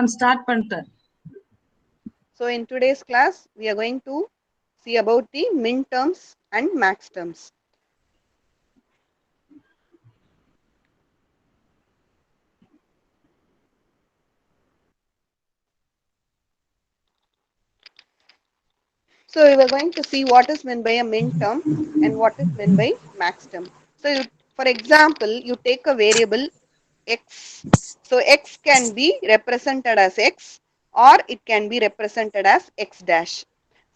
start பண்ணிட்டேன். So in today's class, we are going to see about the Minterms and Maxterms. So we are going to see what is meant by a Minterm and what is meant by Maxterm. So for example, you take a variable x. So x can be represented as x or it can be represented as x dash.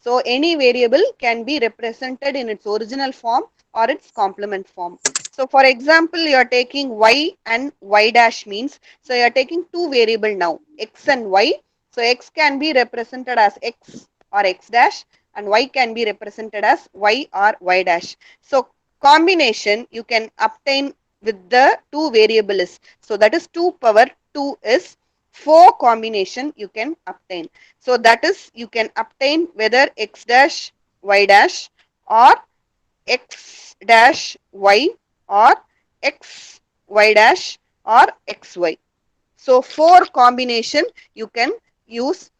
So any variable can be represented in its original form or its complement form. So for example, you are taking y and y dash means, so you are taking two variable now, x and y. So x can be represented as x or x dash and y can be represented as y or y dash. So combination you can obtain with the two variables. So that is 2 power 2 is 4 combination you can obtain. So that is you can obtain whether x dash y dash or x dash y or x y dash or xy. So 4 combination you can use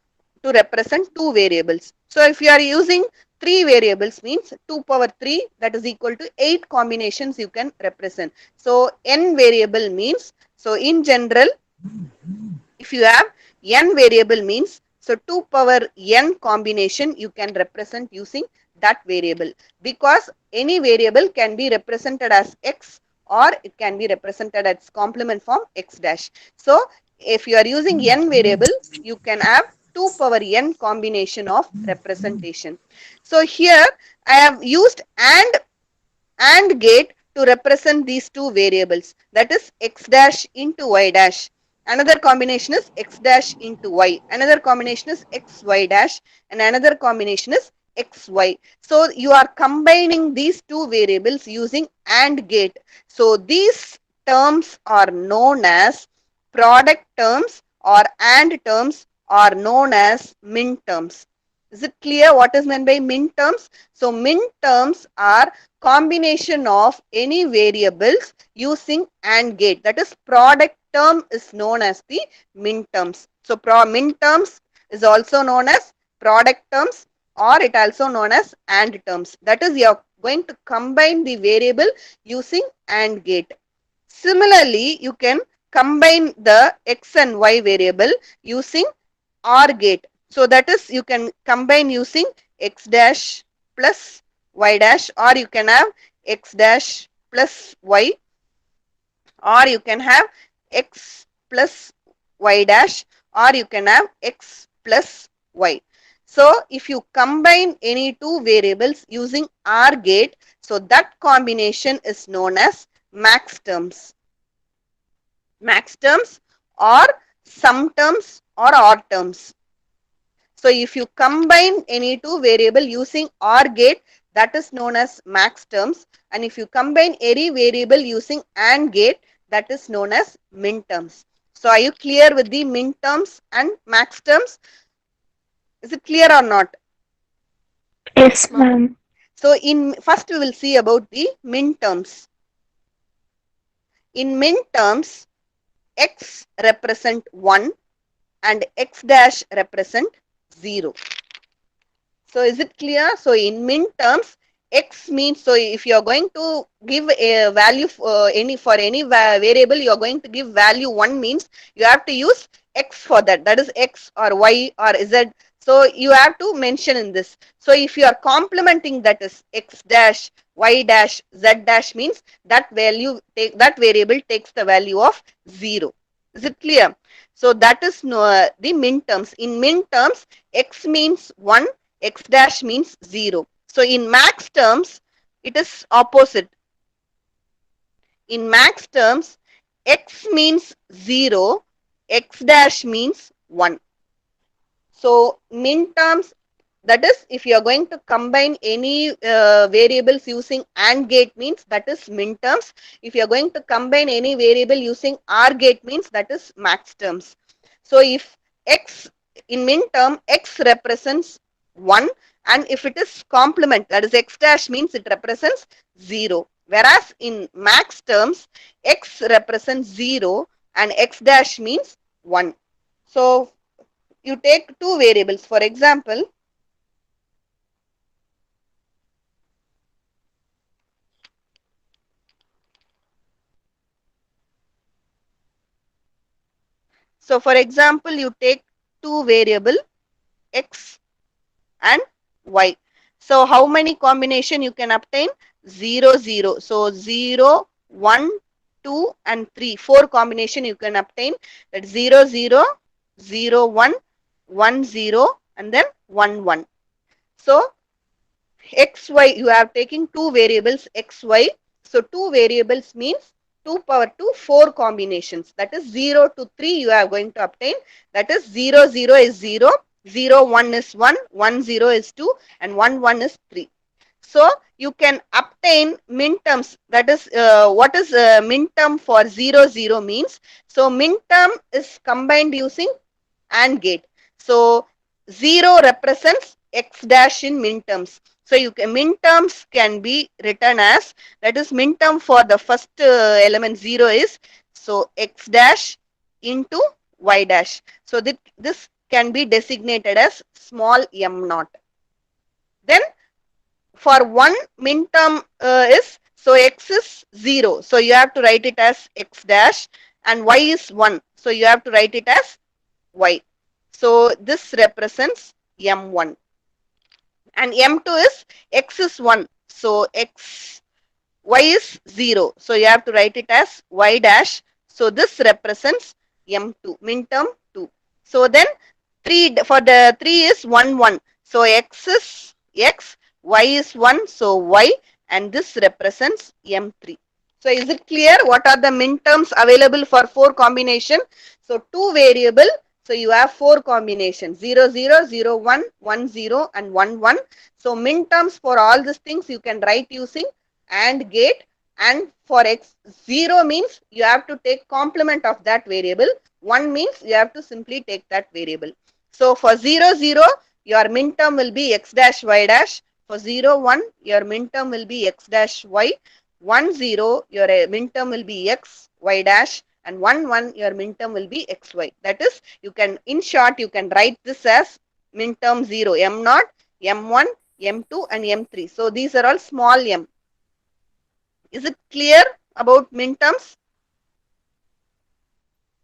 to represent two variables. So if you are using 3 variables means 2 power 3 that is equal to 8 combinations you can represent. So n variable means, so in general if you have n variable means, so 2 power n combination you can represent using that variable, because any variable can be represented as x or it can be represented as complement form x dash. So if you are using n variable, you can have 2 power n combination of representation. So here I have used and gate to represent these two variables, that is x dash into y dash. Another combination is x dash into y. Another combination is xy dash and another combination is xy. So you are combining these two variables using AND gate. So these terms are known as product terms or AND terms are known as min terms. Is it clear what is meant by min terms? So min terms are combination of any variables using AND gate. That is product term is known as the min terms. So min terms is also known as product terms or it also known as AND terms. That is you are going to combine the variable using AND gate. Similarly, you can combine the x and y variable using OR gate. So that is you can combine using x dash plus y dash, or you can have x dash plus y, or you can have x plus y dash, or you can have x plus y. So if you combine any two variables using OR gate, so that combination is known as max terms. Max terms or sum terms or OR terms. So if you combine any two variable using OR gate, that is known as max terms, and if you combine any variable using AND gate, that is known as min terms. So are you clear with the min terms and max terms? Is it clear or not? Yes, ma'am. So in first we will see about the min terms. In min terms, x represent 1 and x dash represent 0. So is it clear? So in min terms, x means, so if you are going to give a value for any variable, you are going to give value 1 means you have to use x for that. That is x or y or z. So you have to mention in this. So if you are complementing, that is x dash, y dash, z dash means that variable takes the value of 0. Is it clear? So that is the min terms. In min terms, x means 1, x dash means 0. So in max terms, it is opposite. In max terms, x means 0, x dash means 1. So min terms, that is if you are going to combine any variables using AND gate means that is min terms. If you are going to combine any variable using OR gate means that is max terms. So if x in min term, x represents 1, and if it is complement, that is x dash means it represents 0. Whereas in max terms, x represents 0 and x dash means 1. So you take two variables. For example, you take two variable x and y. So how many combination you can obtain? 0, 0. So 0, 1, 2 and 3. 4 combination you can obtain. That 0, 0, 0, 1, 1, 0 and then 1, 1. So xy, you have taken two variables xy. So two variables means 2 power 2, 4 combinations. That is 0 to 3 you are going to obtain. That is 0, 0 is 0, 0, 1 is 1, 1, 0 is 2 and 1, 1 is 3. So you can obtain minterms. That is what is minterm for 0, 0 means. So minterm is combined using AND gate. So 0 represents x dash in minterms. So you can minterms can be written as, that is minterm for the first element 0 is, so x dash into y dash. So this can be designated as small m naught. Then for one minterm is, so x is 0. So you have to write it as x dash and y is 1. So you have to write it as y. So this represents m1 and m2 is x is 1. So x y is 0. So you have to write it as y dash. So this represents m2, minterm 2. So then 3 for the 3 is 1 1. So x is x, y is 1. So y and this represents m3. So is it clear what are the minterms available for 4 combination? So 2 variable. So you have 4 combinations 0 0 0 1 1 0 and 1 1. So minterms for all these things you can write using AND gate, and for x 0 means you have to take complement of that variable, 1 means you have to simply take that variable. So for 0 0 your minterm will be x dash y dash, for 0 1 your minterm will be x dash y, 1 0 your minterm will be x y dash and 1 1 your minterm will be xy. That is, you can, in short you can write this as minterm 0, m naught, m1, m2 and m3. So these are all small m. Is it clear about minterms?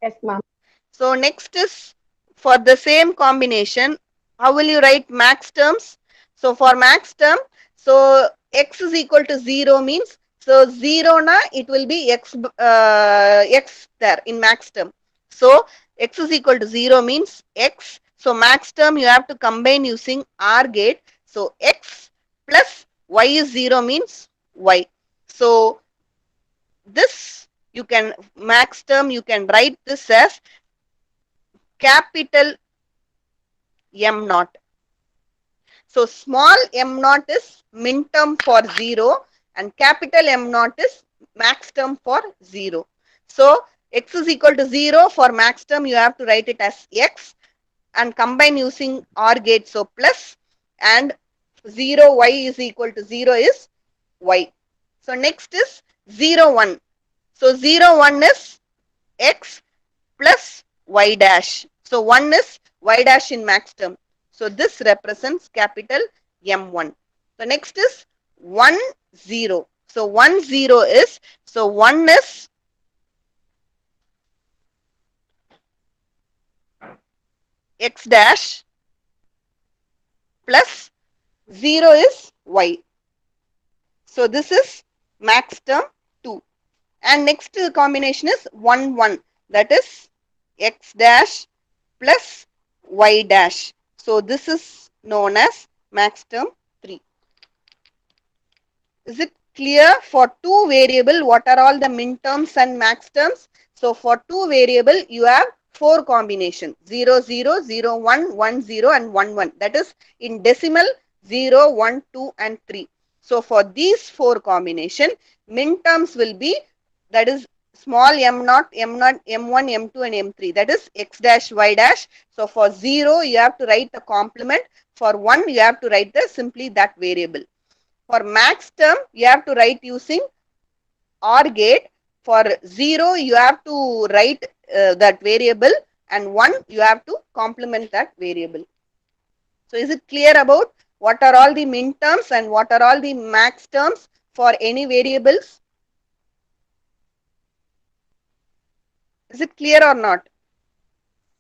Yes, ma'am. So next is for the same combination, how will you write max terms? So for max term, so x is equal to 0 means, so 0 na it will be x x there in max term. So x is equal to 0 means x. So max term you have to combine using OR gate. So x plus y is 0 means y. So this you can, max term you can write this as capital M naught. So small m naught is minterm for 0 and capital M naught is max term for 0. So x is equal to 0 for max term you have to write it as x and combine using OR gate, so plus, and 0 y is equal to 0 is y. So next is 0 1. So 0 1 is x plus y dash. So 1 is y dash in max term. So this represents capital M1. So next is 1 0. So 1 0 is, so 1 is x dash plus 0 is y. So this is max term 2. And next combination is 1 1. That is x dash plus y dash. So this is known as max term 3. Is it clear for two variable what are all the minterms and max terms? So for two variable you have four combinations 0 0 0 1 1 0 and 1 1. That is in decimal 0 1 2 and 3. So for these four combination minterms will be, that is small m naught, m1, m2 and m3, that is x dash y dash. So for 0 you have to write the complement, for 1 you have to write the simply that variable. For max term you have to write using OR gate. For 0 you have to write that variable and 1 you have to complement that variable. So is it clear about what are all the min terms and what are all the max terms for any variables? Is it clear or not?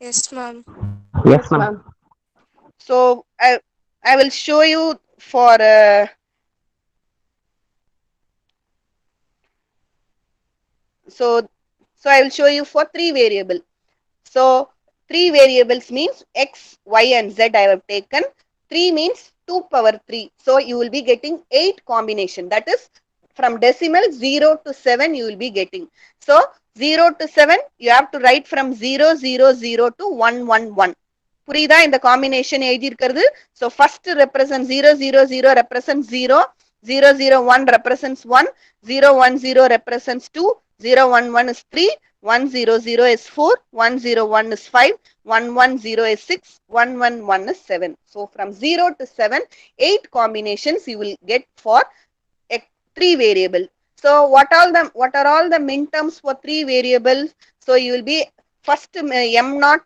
Yes, ma'am. Yes, ma'am. So I will show you for so so I will show you for three variable. So three variables means x, y and z I have taken. 3 means 2 power 3. So you will be getting 8 combination. That is from decimal 0 to 7 you will be getting. So 0 to 7 you have to write from 0 0 0 to 1 1 1. புரியுதா இந்த combination எழுதி இருக்கிறது. So first represent 0 0 0 represents 0, 0 0 1 represents 1, 0 1 0 represents 2, 0 1 1 is 3, 1 0 0 is 4, 1 0 1 is 5, 1 1 0 is 6, 1 1 1 is 7. So from 0 to 7, 8 combinations you will get for a 3 variable. So what are all the min terms for 3 variables? So you will be first m naught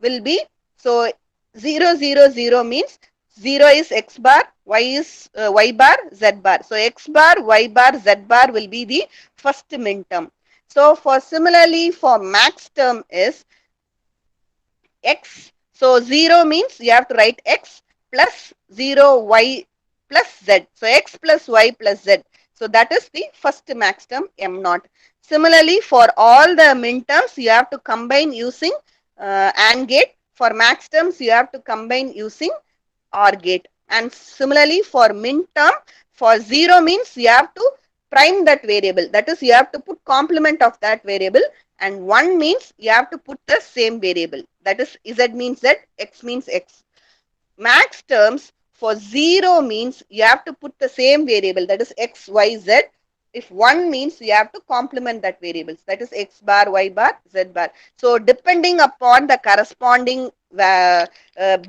will be, so 0 0 0 means 0 is x bar, y is y bar, z bar. So x bar, y bar, z bar will be the first min term. So for similarly for max term is x. So 0 means you have to write x plus 0 y plus z. So x plus y plus z. So that is the first max term m naught. Similarly for all the min terms you have to combine using AND gate. For max terms you have to combine using OR gate. And similarly for min term, for 0 means you have to prime that variable. That is you have to put complement of that variable, and 1 means you have to put the same variable. That is z means z, x means x. Max terms for 0 means you have to put the same variable, that is x, y, z. If 1 means you have to complement that variables, that is x bar, y bar, z bar. So depending upon the corresponding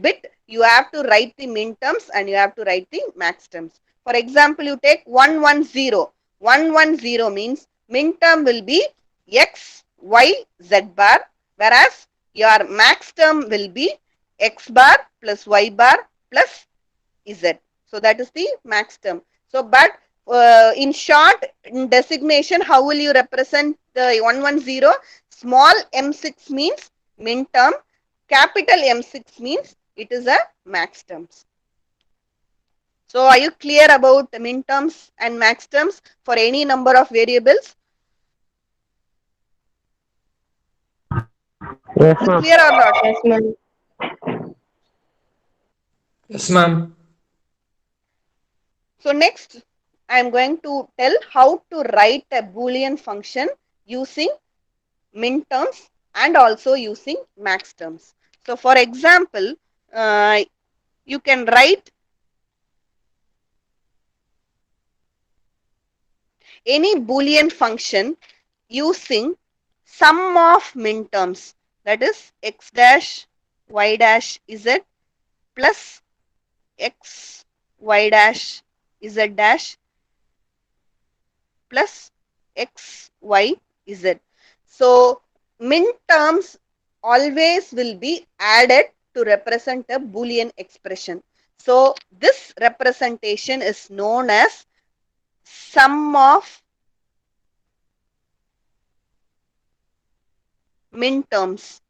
bit, you have to write the min terms and you have to write the max terms. For example, you take 110. 110 means min term will be x, y, z bar, whereas your max term will be x bar plus y bar plus z. So that is the max term. So but in short, in designation, how will you represent the 110? Small m6 means min term, capital M6 means it is a max terms. So are you clear about the min terms and max terms for any number of variables? Yes, Is it ma'am. clear or not? Yes, ma'am. Yes, ma'am. So next I am going to tell how to write a Boolean function using min terms and also using max terms. So for example, you can write any Boolean function using sum of min terms, that is x dash y dash z plus x y dash z dash plus x y z. So min terms always will be added to represent a Boolean expression. So this representation is known as sum of min terms.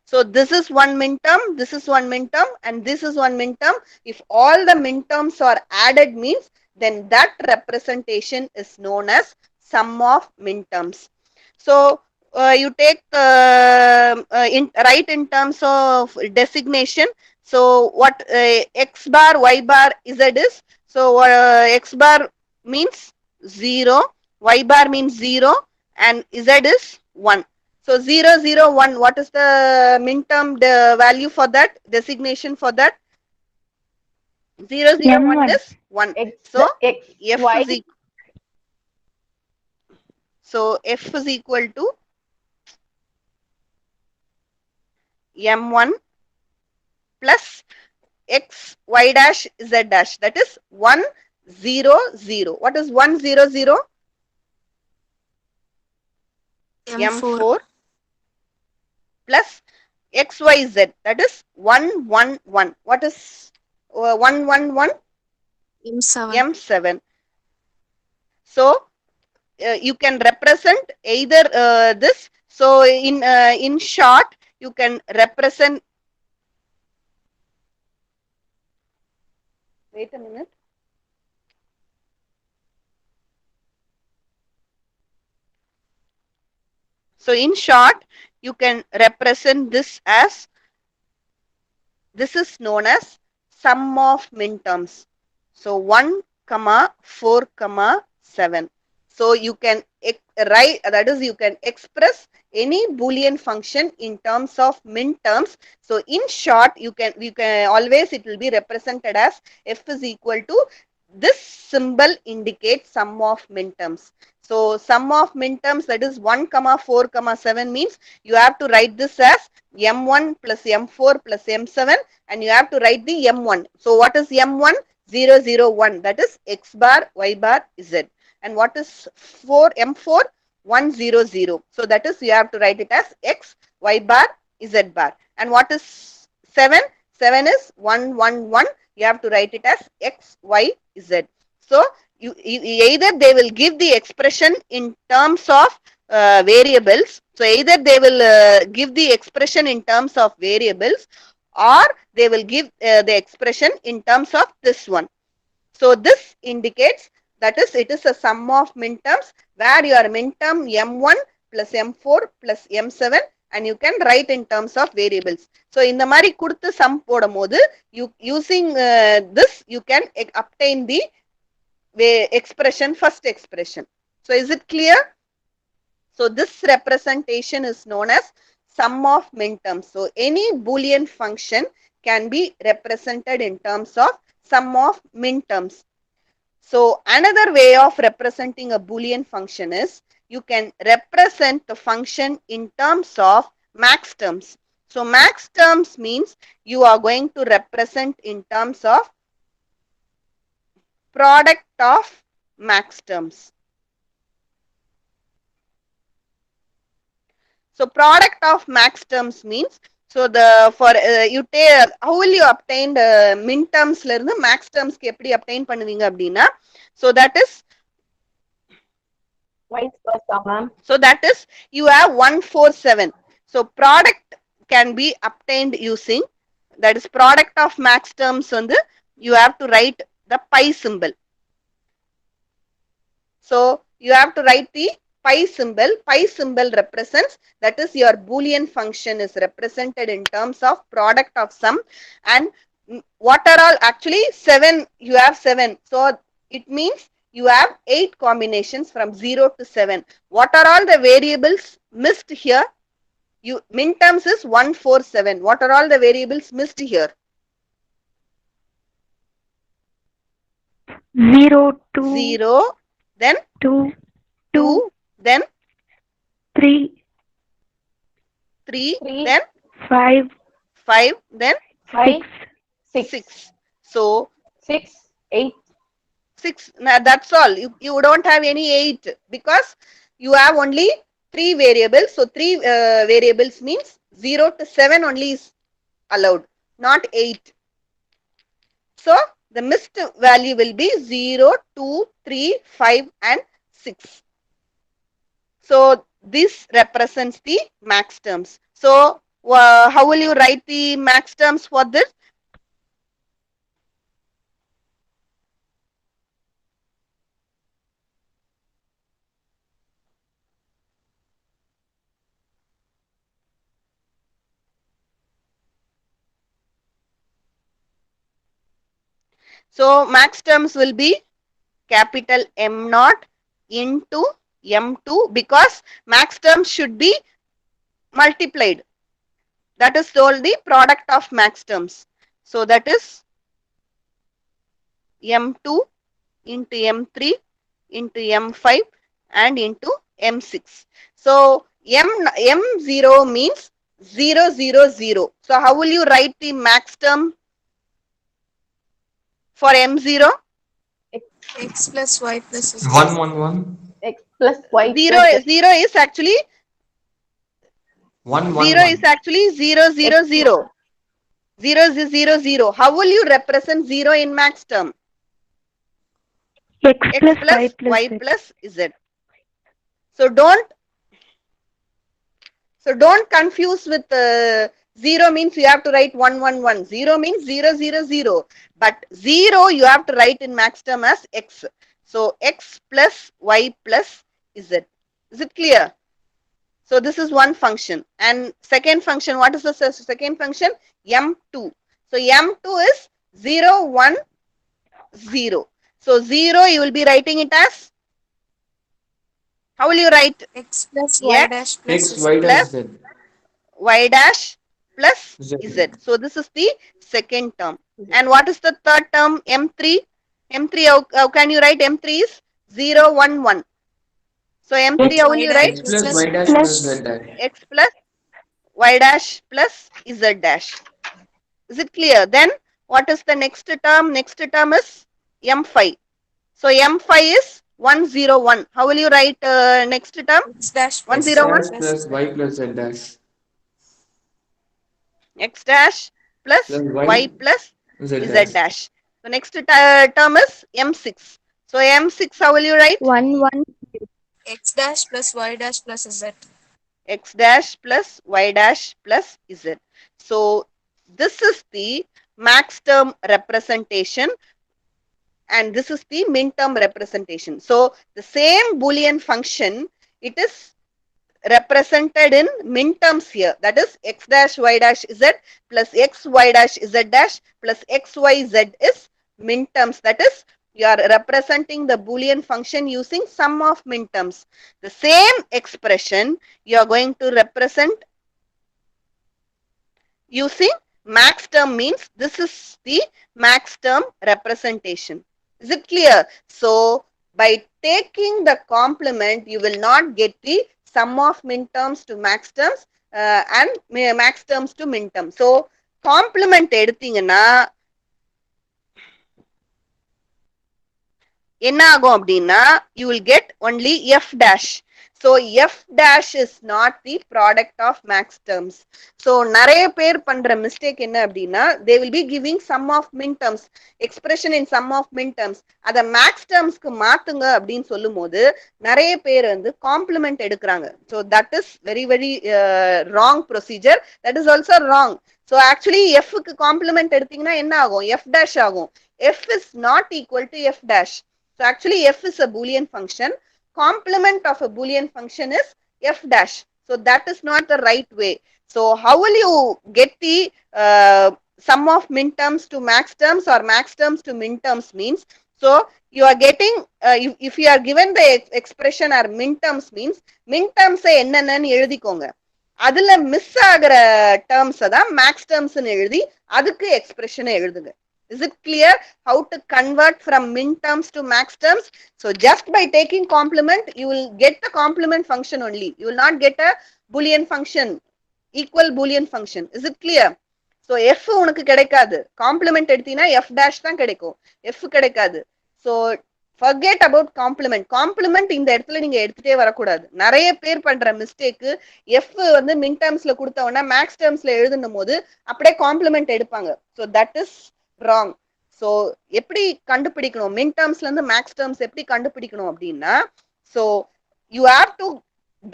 So this is one min term, this is one min term, and this is one min term. If all the min terms are added means, then that representation is known as sum of min terms. So you take write in terms of designation. So what x bar, y bar, z is. So x bar means 0, y bar means 0, and z is 1. So 0 0 1, what is the min term the value for that, designation for that? 0 0 1 M1. is 1. X, So X, f Y. is equal, so f is equal to m1 plus x y dash z dash, that is 1 0 0. What is 1 0 0? M4. M4 plus xyz, that is 1 1 1. What is 1 1 1? M7. M7. So you can represent either this. So in short, you can represent. Wait a minute. So in short, you can represent this as, this is known as sum of minterms. So 1, comma 4, comma 7. So you can write, that is, you can express any Boolean function in terms of minterms. So in short, you can always, it will be represented as f is equal to, this symbol indicates sum of minterms. So sum of minterms, that is 1, comma 4, comma 7 means you have to write this as m1 plus m4 plus m7, and you have to write the m1. So what is m1? 0 0 1, that is x bar y bar z. And what is 4 m4? 1 0 0. So that is, you have to write it as x y bar z bar. And what is 7? 7 is 1 1 1. You have to write it as x y z. So either they will give the expression in terms of variables. So either they will give the expression in terms of variables, or they will give the expression in terms of this one. So this indicates, that is, it is a sum of minterms where your minterm m1 plus m4 plus m7, and you can write in terms of variables. So இந்த மாதிரி கொடுத்து sum போடும்போது, you using this, you can obtain the expression, first expression. So is it clear? So this representation is known as sum of minterms. So any Boolean function can be represented in terms of sum of minterms. So another way of representing a Boolean function is, you can represent the function in terms of maxterms. So maxterms means you are going to represent in terms of product of maxterms. So product of maxterms means, so the for you take, how will you obtain minterms la irundhu maxterms ku eppadi obtain பண்ணுவீங்க அப்படினா, so that is Vice versa, ma'am. so that is, you have 147. So product can be obtained using, that is product of maxterms வந்து, you have to write the pi symbol. So you have to write the pi symbol. Pi symbol represents, that is, your Boolean function is represented in terms of product of sum. And what are all, actually 7, you have 7. So it means you have 8 combinations from 0 to 7. What are all the variables missed here? You minterms is 147. What are all the variables missed here? 0, 2, 0, then 2, 2, then 3, 3, 3, then 5, 5, then 5, 6, 6. So 6, 8. 6, that's all. You don't have any 8 because you have only 3 variables. So 3 variables means 0 to 7 only is allowed, not 8. So the missed value will be 0, 2, 3, 5 and 6. So this represents the maxterms. So how will you write the maxterms for this? So maxterms will be capital M naught into M2, because maxterms should be multiplied. That is called the product of maxterms. So that is M2 into M3 into M5 and into M6. So M0 means 0 0 0. So how will you write the maxterm for M0? X plus y plus z. 1 1 1. X plus Y 0 plus Z. 0 is actually 1, 1, 0 1. is actually 0, 0, 0. 0 is 0, 0. How will you represent 0 in max term? X X plus plus Y plus y Z. plus z. So don't confuse with 0 means you have to write 1, 1, 1. 0 means 0, 0, 0. But 0 you have to write in max term as x. So x plus y plus z. Is it clear? So this is one function. And second function, what is the second function? M2. So M2 is 0, 1, 0. So 0 you will be writing it as, how will you write? X plus Y dash X plus X, Z. Y dash plus Z. y dash plus Z. z. So this is the second term. And what is the third term? M3. M3, how can you write? M3 is 0, 1, 1. So M3, how will Y you dash write? X plus plus Z. Y dash Plus plus Z dash. X plus y dash plus z dash. Is it clear? Then what is the next term? Next term is M5. So M5 is 101. How will you write next term? X dash plus X Y 101. dash plus plus Z. Y plus Z dash. X dash plus Plus y Y plus Z z dash. dash. So next term is M6. So M6, how will you write? 1, 1. X dash plus Y dash plus Z. X dash plus y dash plus z. So this is the max term representation and this is the min term representation. So the same Boolean function, it is represented in min terms here. That is x dash y dash z plus x y dash z dash plus x y z is min terms. That is, you are representing the Boolean function using sum of min terms. The same expression you are going to represent using max term, means this is the max term representation. Is it clear? So by taking the complement, you will not get the sum of min terms to max terms and max terms to min terms. So complement எடுத்தீங்கன்னா என்ன ஆகும் அப்படின்னா you will get only f dash. So f dash is not the product of max terms. So நிறைய பேர் பண்ற mistake என்ன அப்படின்னா they will be giving sum of min terms, expression in sum of min terms. அத max termsக்கு மாத்துங்க அப்படின்னு சொல்லும் போது நிறைய பேர் வந்து complement எடுக்கிறாங்க. So that is very very wrong procedure. That is also wrong. So actually f க்கு complement எடுத்தீங்கன்னா என்ன ஆகும்? f dash ஆகும். f is not equal to f dash. So actually f is a Boolean function. Complement of a Boolean function is f dash. So that is not the right way. So how will you get the sum of min terms to max terms or max terms to min terms means, so you are getting if you are given the expression or min terms means min terms என்னன்னு எழுதிக்கோங்க. அதுல miss ஆகிற terms தான் maths terms எழுதி அதுக்கு எக்ஸ்பிரஷனை எழுதுங்க. Is it clear how to convert from min terms to max terms? So just by taking complement, you will get the complement function only. You will not get a Boolean function, equal Boolean function. Is it clear? So f உனக்கு கிடைக்காது. Complement எடுத்தீங்கன்னா f dash தான் கிடைக்கும். f கிடைக்காது. So forget about complement. Complement இந்த இடத்துல நீங்க எடுத்துட்டே வரக்கூடாது. நிறைய பேர் பண்ற மிஸ்டேக் f வந்து min termsல கொடுத்தவொன்னா max termsல எழுதும் போது அப்படியே complement எடுப்பாங்க. So that is wrong. So எப்படி கண்டுபிடிக்கணும் min termsல இருந்து max terms எப்படி கண்டுபிடிக்கணும் அப்படின்னா, so you have to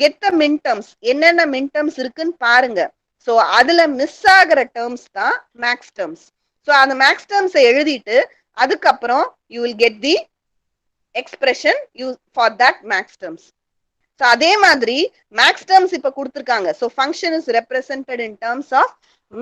get the min terms. என்னென்ன min terms இருக்குன்னு பாருங்க. So அதுல மிஸ் ஆகிற terms தான் max terms. So அந்த max terms எழுதிட்டு அதுக்கப்புறம் you will get the expression for that max terms. So அதே மாதிரி max terms இப்ப கொடுத்திருக்காங்க. So function is represented in terms of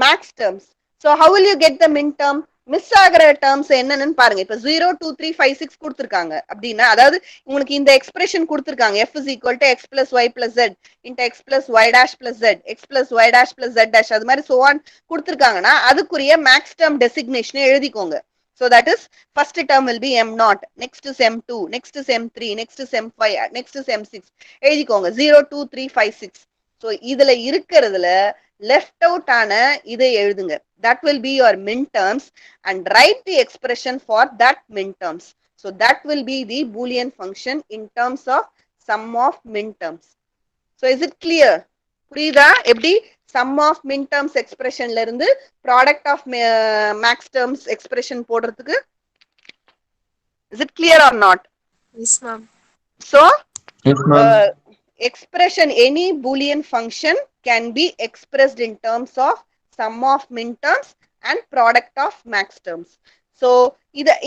max terms. So how will you get the min term? Miss ஆகிற terms என்னன்னு பாருங்க. இப்ப 0, 2, 3, 5, 6 கொடுத்திருக்காங்க அப்படின்னா, அதாவது உங்களுக்கு இந்த எக்ஸ்பிரஷன் கொடுத்திருக்காங்க f is equal to x plus y plus z into x plus y dash plus z, x plus y dash plus z dash, அது மாதிரி so on கொடுத்திருக்காங்கன்னா அதுக்குரிய மேக்ஸ் டேர்ம் டெசிக்னேஷனை எழுதிக்கோங்க. So that is first term will be m0, next is m2, next is m3, next is m5, next is m6. எழுதிக்கோங்க 0, 2, 3, 5, 6. So இதுல இருக்கிறதுல left out ஆன இதை எழுதுங்க. That will be your min terms and write the expression for that min terms. So that will be the Boolean function in terms of sum of min terms. So is it clear? புரியுதா எப்படி sum of min terms எக்ஸ்பிரஷன்ல இருந்து product of max terms expression போடுறதுக்கு? Is it clear or not? Yes, ma'am. So Yes, ma'am. expression any boolean function can be expressed in terms of sum of min terms and product of max terms. So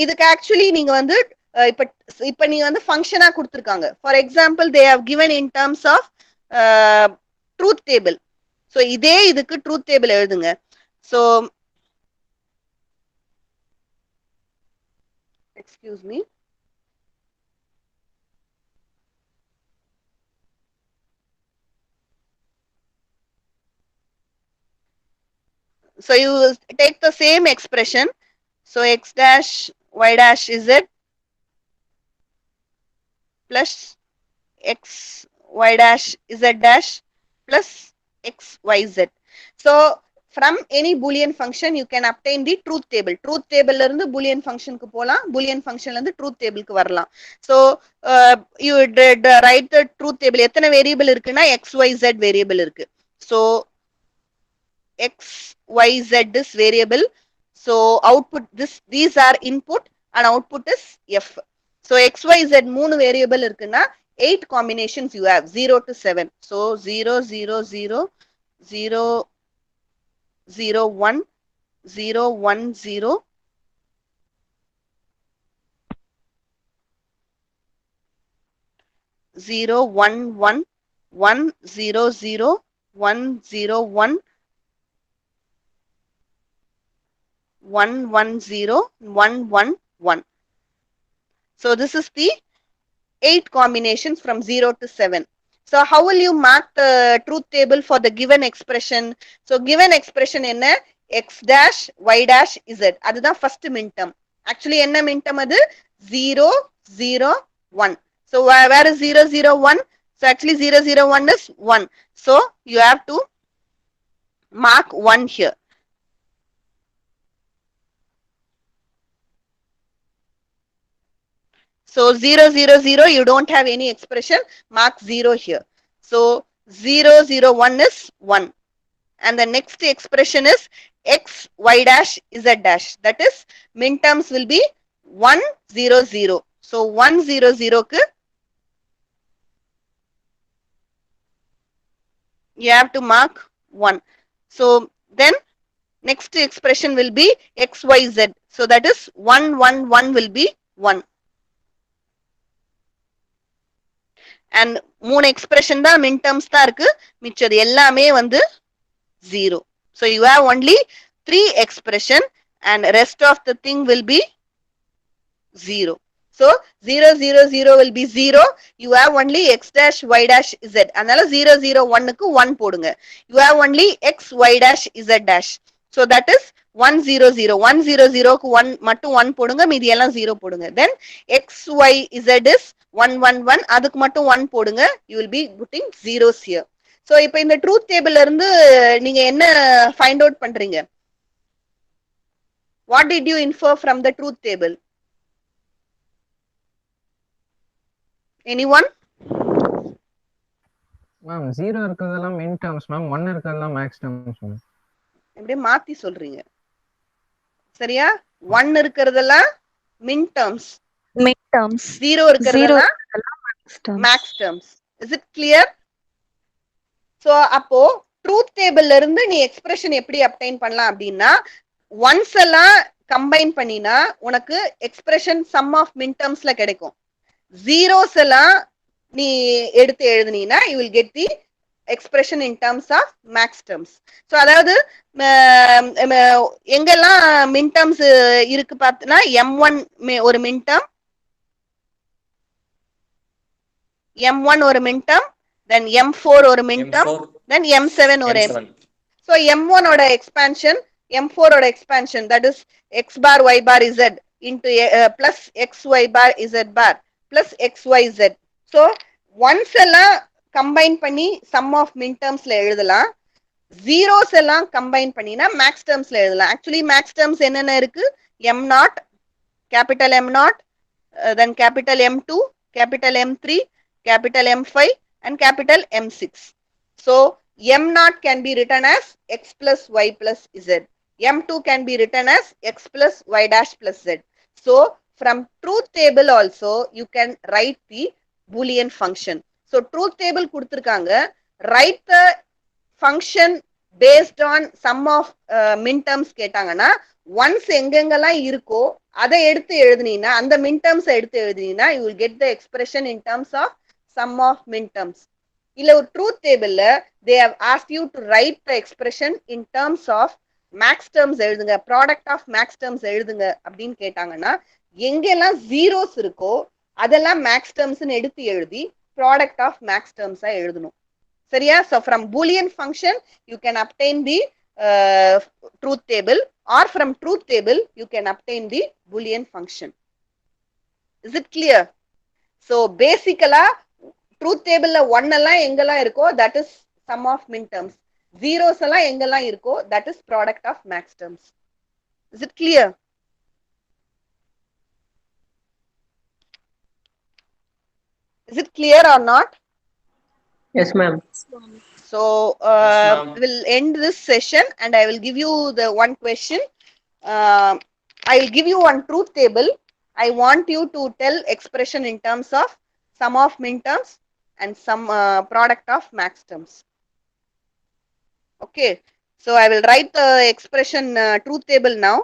இதுக்கு actually நீங்க வந்து இப்ப இப்ப நீங்க வந்து ஃபங்க்ஷனா கொடுத்துருக்காங்க. For example they have given in terms of truth table. So இதே இதுக்கு ட்ரூத் டேபிள் எழுதுங்க. So excuse me, so you take the same expression, so x dash y dash z plus x y dash z dash plus x y z. So from any boolean function you can obtain the truth table. Truth table ல இருந்து boolean function க்கு போலாம், boolean function ல இருந்து truth table க்கு வரலாம். So you write the truth table. எத்தனை variable இருக்குன்னா x y z வேரியபிள் இருக்கு. So x y z is variable, so output these are input and output is f. So x y z மூணு variable இருக்குன்னா 8 combinations you have 0 to 7. So 0 0 0 0 0 1 0 1 0 0 1 1 1 0 0 1 0 1 1 1 0 1 1 1. So this is the 8 combinations from 0 to 7. So how will you mark the truth table for the given expression? So given expression enna x dash y dash z. அதுதான் first minterm. Actually என்ன minterm அது 0 0 1. So where is 0 0 1? So actually 0 0 1 is 1. So you have to mark 1 here. So 0 0 0 you don't have any expression, mark 0 here. So 0 0 1 is 1 and the next expression is x y dash z dash, that is minterms will be 1 0 0. So 1 0 0 ku you have to mark 1. So then next expression will be x y z, so that is 1 1 1 will be 1. And மூணு expression தான் மின் terms தான் இருக்கு, மிச்சது எல்லாமே வந்து 0. So you have only 3 expression and rest of the thing will be 0. So 0 0 0 will be 0. You have only x dash y dash z. அதனால 0 0 1 க்கு 1 போடுங்க. You have only x y dash z dash. So that is 1 0 0. 1 0 0 க்கு 1 மட்டும் 1 போடுங்க, மீதி எல்லாம் 0 போடுங்க. Then x y z is 1 1 1, அதுக்கு மட்டும் 1 போடுங்க. You will be putting zeros here. So இப்போ இந்த ட்ரூத் டேபிள்ல இருந்து நீங்க என்ன ஃபைண்ட் அவுட் பண்றீங்க? What did you infer from the truth table? Anyone? Ma'am 0 இருக்கிறதெல்லாம் மின் டேர்ம்ஸ் மேம், 1 இருக்கிறதெல்லாம் மேக்ஸ் டேர்ம்ஸ் மேம். அப்படியே மாத்தி சொல்றீங்க சரியா? 1 இருக்கிறதெல்லாம் மின் டேர்ம்ஸ், Minterms. 0 இருக்கிறதெல்லாம் Maxterms. Maths terms. Is it clear? So அப்போ ட்ரூத் டேபிள்ல இருந்து நீ எக்ஸ்பிரஷன் எப்படி அப்டைன் பண்ணலாம் அப்படின்னா, ஒன்ஸ் எல்லாம் கம்பைன் பண்ணினா உனக்கு எக்ஸ்பிரஷன் சம் ஆஃப் மின் டேர்ம்ஸ்ல கிடைக்கும். ஜீரோஸ் எல்லாம் நீ எடுத்து எழுதுனீனா you will get the expression in terms of max terms. So அதாவது எங்கெல்லாம் மின் டேர்ம்ஸ் இருக்கு பார்த்தீங்கன்னா, M1 ஒரு மின் டேர்ம், M1 ஒரு மின் டேர்ம், then M4 ஒரு மின் டேர்ம், then M7 ஒரு M7. So M1 ஓட எக்ஸ்பான்ஷன், M4 ஓட expansion, that is x bar y bar z into plus x y bar z bar plus x y z. So once எல்லாம் combine பண்ணி some of மின் டேர்ம்ஸ்ல எழுதலாம், zeros எல்லாம் combine பண்ணினா maths டேர்ம்ஸ்ல எழுதலாம். Actually maths terms என்னென்ன இருக்கு? M0, capital M0, then capital M2, capital M3, capital M5 and capital M6. So M naught can be written as x plus y plus z. M2 can be written as x plus y dash plus z. So from truth table also you can write the Boolean function. So truth table கொடுத்திருக்காங்க. Write the function based on sum of minterms கேட்டாங்கன்னா once எங்கெங்கெல்லாம் இருக்கோ அதை எடுத்து எழுதுனீங்கன்னா அந்த minterms எடுத்து எழுதுனீங்கன்னா you will get the expression in terms of sum of minterms. இல்ல ஒரு ட்ரூத் டேபிள்ல they have asked you to write the expression in terms of max terms எழுதுங்க product of max terms எழுதுங்க அப்படின்னு கேட்டாங்கன்னா எங்கெல்லாம் zeros இருக்கோ அதெல்லாம் max terms எடுத்து எழுதி product of max terms எழுதணும். சரியா? So from Boolean function you can obtain the truth table, or from truth table you can obtain the Boolean function. Is it clear? So basically truth டேபிள்ல one எல்லாம் எங்கெல்லாம் இருக்கோ that is sum of min terms, zeros எல்லாம் எங்கெல்லாம் இருக்கோ that is product of max terms. Is it clear? Is it clear or not? Yes, ma'am. So Yes, ma'am. we will end this session and I will give you the one question. I will give you one truth table. I want you to tell expression in terms of sum of min terms and some product of max terms. Okay, so I will write the expression truth table now.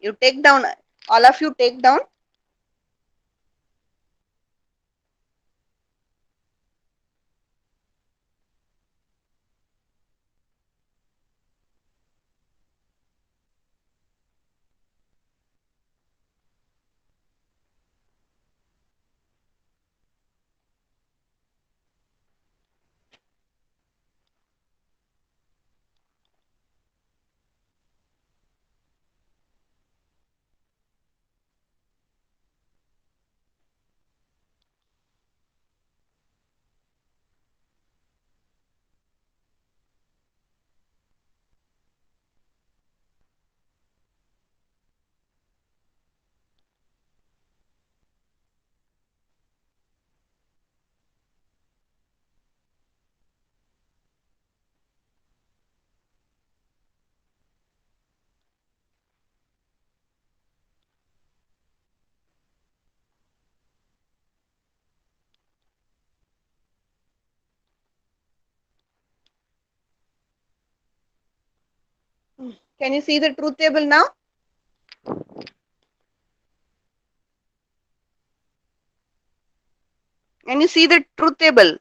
You take down, all of you take down. Can you see the truth table now? Can you see the truth table?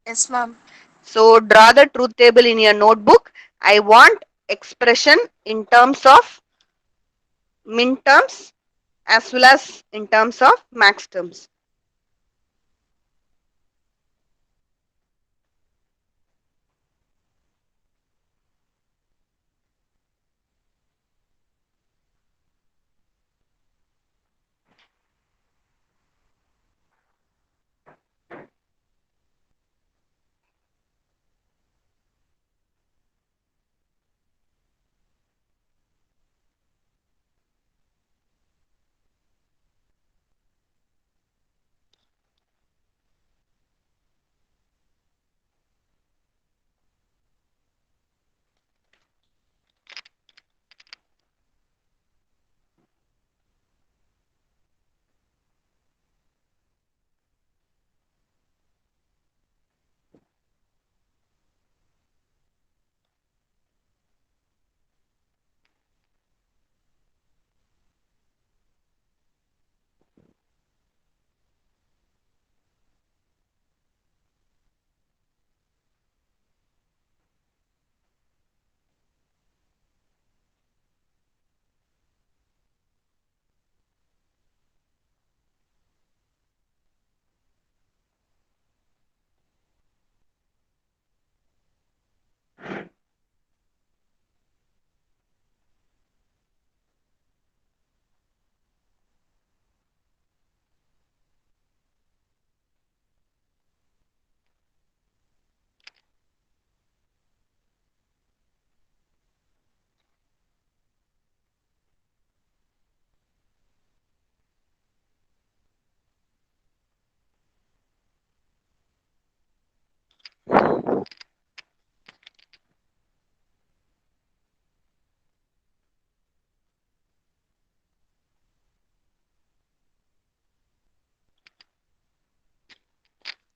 Yes, ma'am. So draw the truth table in your notebook. I want expression in terms of min terms as well as in terms of max terms.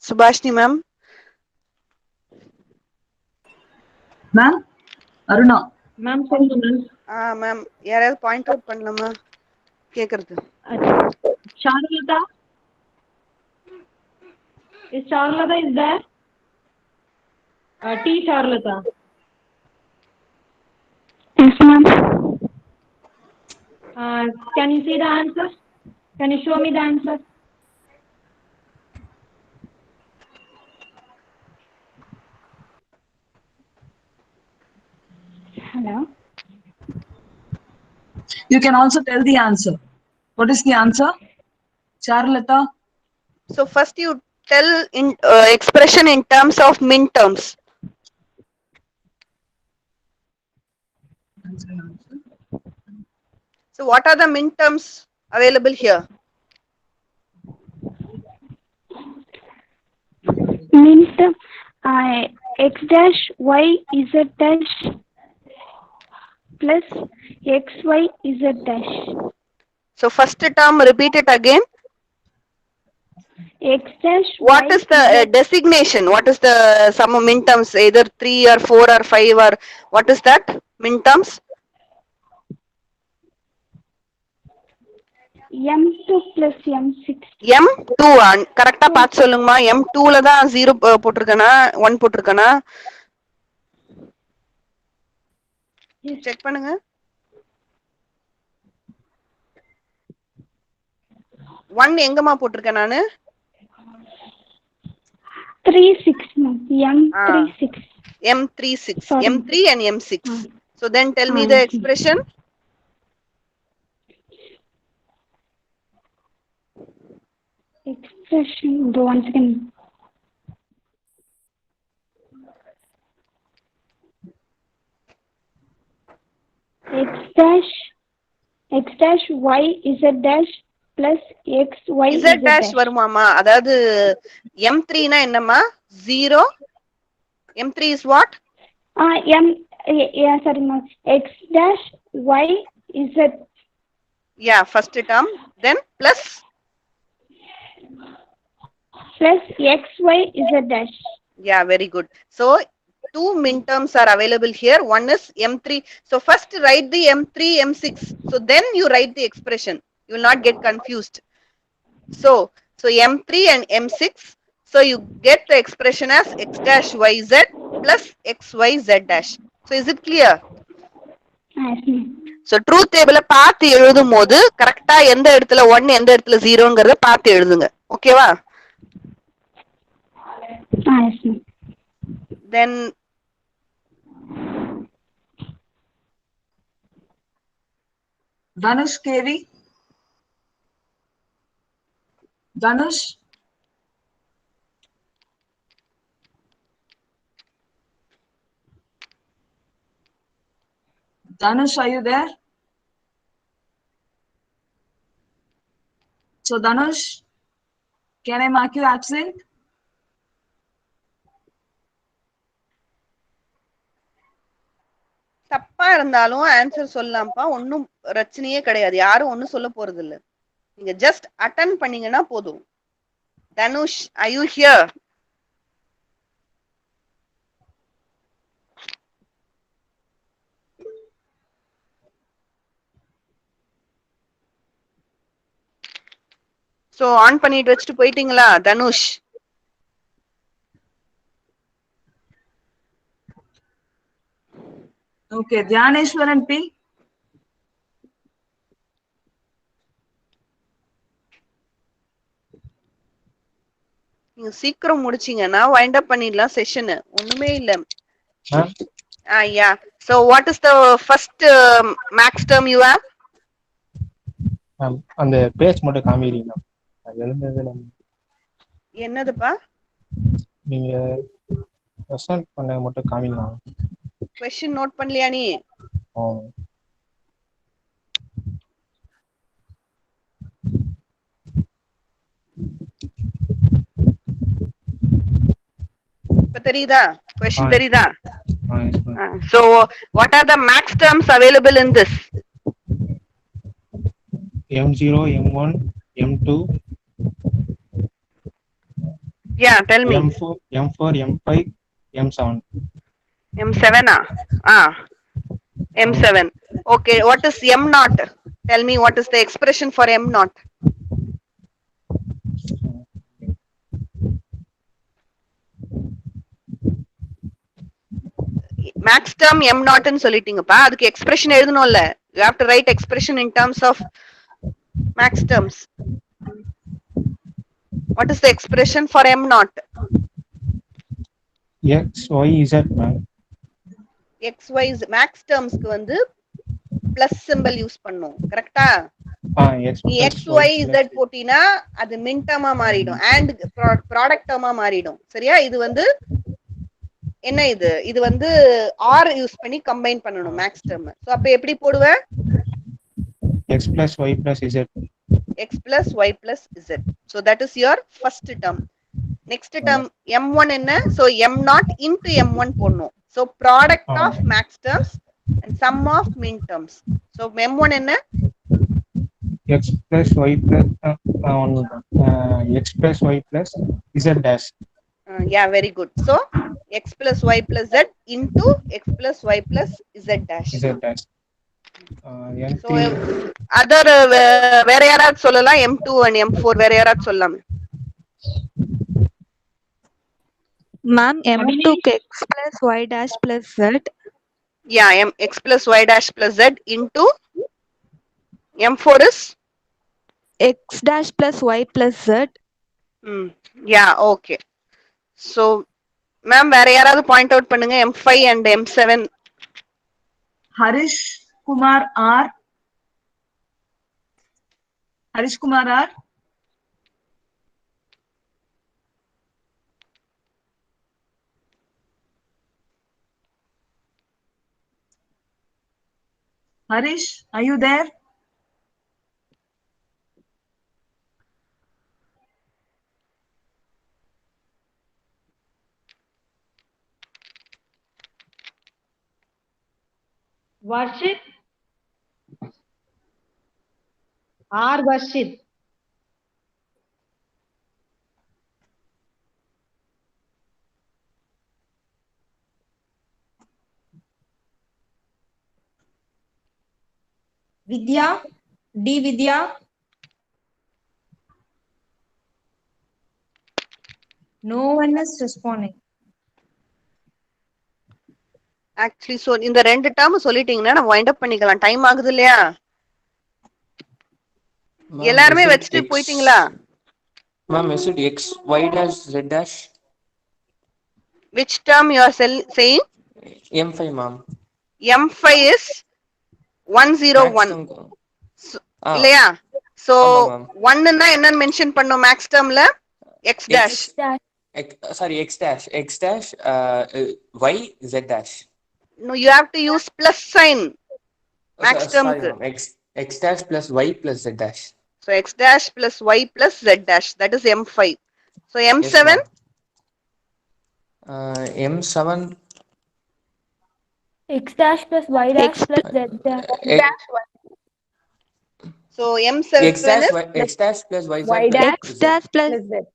Subhashni ma'am. Ma'am, Aruna. Ma'am, சொல்லுங்க ma'am. Ma'am, யாராவது point out பண்ணலாமா கேக்குறது? Charlata? Is Charlata is there? T Charlata. Yes, ma'am. Can you see the answer? Can you show me the answer? Hello. You can also tell the answer. What is the answer? Charlata? So first you tell in expression in terms of minterms. So what are the minterms available here? Minterm x dash y z dash plus x y z dash. So first term, repeat it again. X dash What y is the z designation? What is the sum of minterms? Either 3 or 4 or 5 or what is that? Minterms? m2 plus m6. M2 கரெக்டா பார்த்து சொல்லுங்கம்மா. M2ல தான் 0 போட்டிருக்கனா 1 போட்டிருக்கனா check பண்ணுங்க. 1 எங்கம்மா போட்டிருக்கேன் நானு? 36 ma'am. M36. M36. Sorry. M3 and M6. So then tell me the expression. Expression. Do once again. X dash y z dash plus x y Z dash வருமாமா? அதாவது M3 னா என்னம்மா? 0. M3 is what? Sorry ma'am. X dash y z. Yeah, first term. Then plus x y z dash. Yeah, very good. So 2 minterms are available here. One is M3. So first write the M3, M6. So then you write the expression. You will not get confused. So M3 and M6. So you get the expression as x dash yz plus xyz dash. So is it clear? Yes ma'am. So truth table பார்த்து எழுதும் போது கரெக்டா எந்த இடத்துல 1 எந்த இடத்துல 0ங்கறத பார்த்து எழுதுங்க. ஓகேவா? Yes ma'am. Then Dhanush KV? Dhanush? Dhanush, are you there? So Dhanush, can I mark you absent? தப்பா இருந்தாலும் ஆன்சர் சொல்லலாம்ப்பா. ஒன்னும் பிரச்சனையே கிடையாது. யாரும் ஒன்னும் சொல்ல போறது இல்ல. நீங்க ஜஸ்ட் அட்டெண்ட் பண்ணீங்கன்னா போதும். Dhanush, are you here? So on பண்ணிட்டு வச்சுட்டு போயிட்டீங்களா தனுஷ்? Okay, Dhyaneshwaran P. நீங்க சீக்கிரம் முடிச்சீங்கன்னா வைண்ட் அப் பண்ணிடலாம் செஷன். ஒண்ணுமே இல்ல. Yeah. So what is the first max term you have? அந்த பேஜ் மட்டும் காமிக்கிறீங்க. அது எழுந்தது என்னதுப்பா? நீங்க ப்ரெசென்ட் பண்ண மட்டும் காமிங்க. क्वेश्चन நோட் பண்ணலையா நீ? இப்ப தெரியுதா? क्वेश्चन தெரியுதா? So what are the max terms available in this? M0, M1, M2, Yeah, tell me. M4, M4, M5, M7. M7 M7. Okay, what is M naught? Tell me what is the expression for M naught? Max term M naught ன்னு சொல்லிட்டீங்கப்பா, அதுக்கு expression எழுதணும்ல. You have to write expression in terms of max terms. What is the expression for M naught? X, Y, Z, ma'am. X, Y, Z. Max terms க்கு வந்து plus symbol use பண்ணும், கரெக்டா? X நீ plus X Y Y plus Z போட்டினா அது மின் டேர்மா மாறிடும், and product டேர்மா மாறிடும். சரியா? இது வந்து என்ன, இது இது வந்து ஆர் யூஸ் பண்ணி கம்பைன் பண்ணணும் மேக்ஸ் டேர்ம். சோ அப்ப எப்படி போடுவ? X plus Y plus Z. x plus y plus z. So that is your first term. Next term m1 என்ன? So m naught into m1 போடணும். So product of max terms and sum of min terms. So m1 என்ன? X plus Y plus X plus Y plus Z dash. Yeah, very good. So x plus y plus z into x plus y plus z dash. Z dash. So other வேற யாராவது சொல்லலாம், m2 and m4 வேற யாராவது சொல்லலாம். Ma'am, m2 x plus y dash plus z. Yeah, x plus y dash plus z into m4 is X dash plus y plus z. Yeah, okay. So ma'am வேற யாராவது point out பண்ணுங்க, m5 and m7. Harish Kumar R. Harish Kumar R. Harish, are you there? Varshit. R Varshit. Vidya. D Vidya. No one is responding. Actually so இந்த ரெண்டு term சொல்லிட்டீங்கன்னா நம்ம wind up பண்ணிக்கலாம், time ஆகுது இல்லையா? எல்லாருமே வச்சுட்டு போயிட்டீங்களா? Ma'am, is it x, y dash, z dash? Which term you are saying? M5, ma'am. M5 is 101. இல்லையா? So 1 ன்னா என்ன மென்ஷன் பண்ணோம் maths டேர்ம்ல? x dash. Sorry, x dash, y, z dash. No, you have to use plus sign. Max term Sorry, ma'am. X dash plus y plus z dash. So x dash plus y plus z dash, that is m5. So m7? Yes, m7 X dash plus y dash plus z dash. So m7 x dash plus y X dash plus z.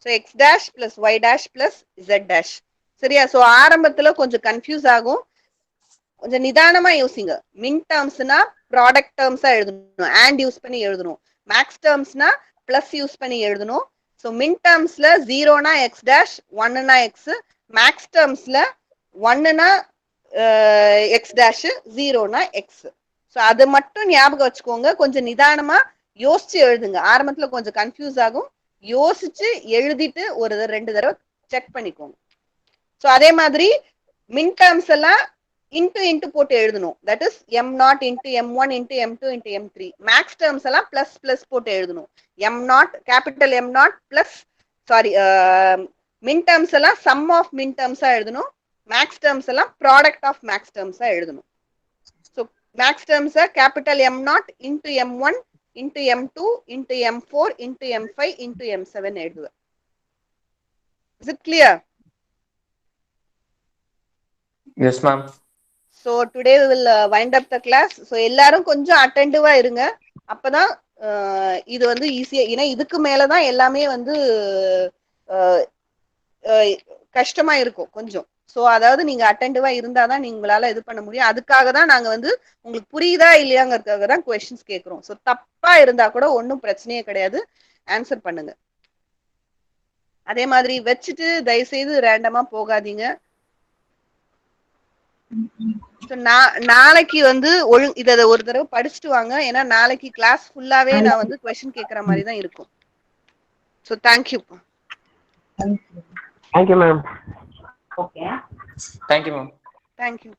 So x dash plus y dash plus z dash. சரியா? So ஆரம்பத்துல கொஞ்சம் confuse ஆகும், கொஞ்சம் நிதானமா யோசிங்க. மின் டேர்ம்ஸ்னா product டேர்ம்ஸா எழுதணும், and use பண்ணி எழுதணும். மேக்ஸ் டேர்ம்ஸ்னா பிளஸ் யூஸ் பண்ணி எழுதணும். சோ மின் டேர்ம்ஸ்ல 0னா x dash, 1னா x, மேக்ஸ் டேர்ம்ஸ்ல 1னா x dash, 0னா x. சோ அது மட்டும் ஞாபகம் வச்சுக்கோங்க, கொஞ்சம் நிதானமா யோசிச்சு எழுதுங்க. ஆரம்பத்துல கொஞ்சம் கன்ஃபியூஸ் ஆகும், யோசிச்சு எழுதிட்டு ஒரு ரெண்டு தடவை செக் பண்ணிக்கோங்க. சோ அதே மாதிரி மின் டேர்ம்ஸ் எல்லாம் இன்டு போட்டு எழுதணும். That is m0 into m1 into m2 into m3. Maths terms எல்லாம் பிளஸ் பிளஸ் போட்டு எழுதணும். m0 capital m0 plus sorry மின் டேர்ம்ஸ் எல்லாம் சம் ஆஃப் மின் டேர்ம்ஸா எழுதணும். மேக்ஸ் டேர்ம்ஸ் எல்லாம் ப்ராடக்ட் ஆஃப் மேக்ஸ் டேர்ம்ஸா எழுதணும். So maths terms capital m0 into m1 into m2 into m4 into m5 into m7 எழுதுவேன். Is it clear? Yes, ma'am. So today we will wind up the class. So எல்லாரும் கொஞ்சம் அட்டென்டிவா இருங்க, அப்பதான் இது வந்து ஈஸியா, ஏன்னா இதுக்கு மேலதான் எல்லாமே வந்து கஷ்டமா இருக்கும் கொஞ்சம். ஸோ அதாவது நீங்க அட்டென்டிவா இருந்தாதான் நீங்களால இது பண்ண முடியும். அதுக்காக தான் நாங்க வந்து உங்களுக்கு புரியுதா இல்லையாங்கிறதுக்காக தான் கொஸ்டின்ஸ் கேட்குறோம். ஸோ தப்பா இருந்தா கூட ஒன்றும் பிரச்சனையே கிடையாது, ஆன்சர் பண்ணுங்க. அதே மாதிரி வச்சுட்டு தயவுசெய்து ரேண்டமா போகாதீங்க. நாளைக்கு வந்து இத ஒரு தடவை படிச்சுட்டு வாங்க. ஏன்னா நாளைக்கு கிளாஸ் ஃபுல்லாவே நான் வந்து கொஸ்டின் கேட்கற மாதிரி தான் இருக்கும். So thank you. Thank you ma'am. Okay. Thank you ma'am. Thank you.